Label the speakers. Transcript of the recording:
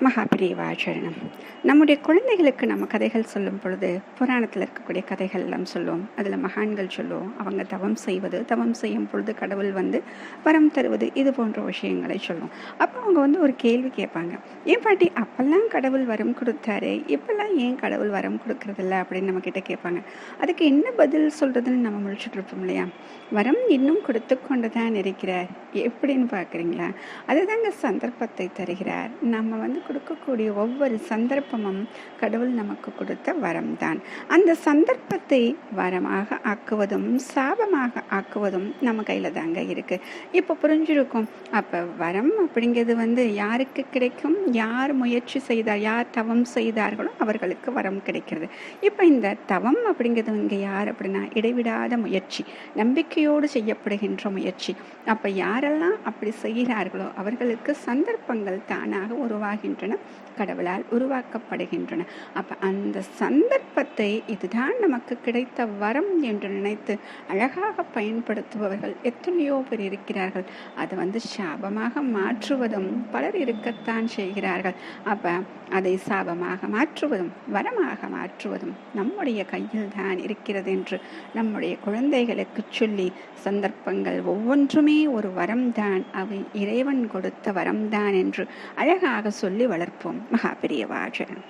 Speaker 1: மகாபிரிவாச்சரணம். நம்முடைய குழந்தைகளுக்கு நம்ம கதைகள் சொல்லும் பொழுது புராணத்தில் இருக்கக்கூடிய கதைகள் எல்லாம் சொல்லுவோம். அதில் மகான்கள் சொல்லுவோம், அவங்க தவம் செய்வது, தவம் செய்யும் பொழுது கடவுள் வரம் தருவது, இது போன்ற விஷயங்களை சொல்லுவோம். அப்போ அவங்க ஒரு கேள்வி கேட்பாங்க, ஏன் பாட்டி அப்பெல்லாம் கடவுள் வரம் கொடுத்தாரு, இப்பெல்லாம் ஏன் கடவுள் வரம் கொடுக்கறதில்ல அப்படின்னு நம்ம கிட்ட கேட்பாங்க. அதுக்கு என்ன பதில் சொல்றதுன்னு நம்ம முழிச்சுட்டு இருப்போம் இல்லையா? வரம் இன்னும் கொடுத்து கொண்டு தான் இருக்கிறார். எப்படின்னு பார்க்குறீங்களா? அதுதாங்க சந்தர்ப்பத்தை தருகிறார். நம்ம கொடுக்கக்கூடிய ஒவ்வொரு சந்தர்ப்பமும் கடவுள் நமக்கு கொடுத்த வரம் தான். அந்த சந்தர்ப்பத்தை வரமாக ஆக்குவதும் சாபமாக ஆக்குவதும் நம்ம கையில் தாங்க இருக்கு. இப்போ புரிஞ்சிருக்கும். அப்போ வரம் அப்படிங்கிறது யாருக்கு கிடைக்கும்? யார் முயற்சி செய்தார், யார் தவம் செய்தார்களோ அவர்களுக்கு வரம் கிடைக்கிறது. இப்போ இந்த தவம் அப்படிங்கிறது இங்கே யார் அப்படின்னா இடைவிடாத முயற்சி, நம்பிக்கையோடு செய்யப்படுகின்ற முயற்சி. அப்போ யாரெல்லாம் அப்படி செய்கிறார்களோ அவர்களுக்கு சந்தர்ப்பங்கள் தானாக உருவாகின்றன, கடவுளால் உருவாக்கப்படுகின்றன. அப்ப அந்த சந்தர்ப்பத்தை இதுதான் நமக்கு கிடைத்த வரம் என்று நினைத்து அழகாக பயன்படுத்துபவர்கள் எத்தனையோ பேர் இருக்கிறார்கள். அதை சாபமாக மாற்றுவதும் பலர் இருக்கத்தான் செய்கிறார்கள். அப்ப அதை சாபமாக மாற்றுவதும் வரமாக மாற்றுவதும் நம்முடைய கையில் தான் இருக்கிறது என்று நம்முடைய குழந்தைகளுக்கு சொல்லி, சந்தர்ப்பங்கள் ஒவ்வொன்றுமே ஒரு வரம்தான், அவை இறைவன் கொடுத்த வரம்தான் என்று அழகாக சொல்லி வளர்ப்போம். மகாபிரியவாச்சரணம்.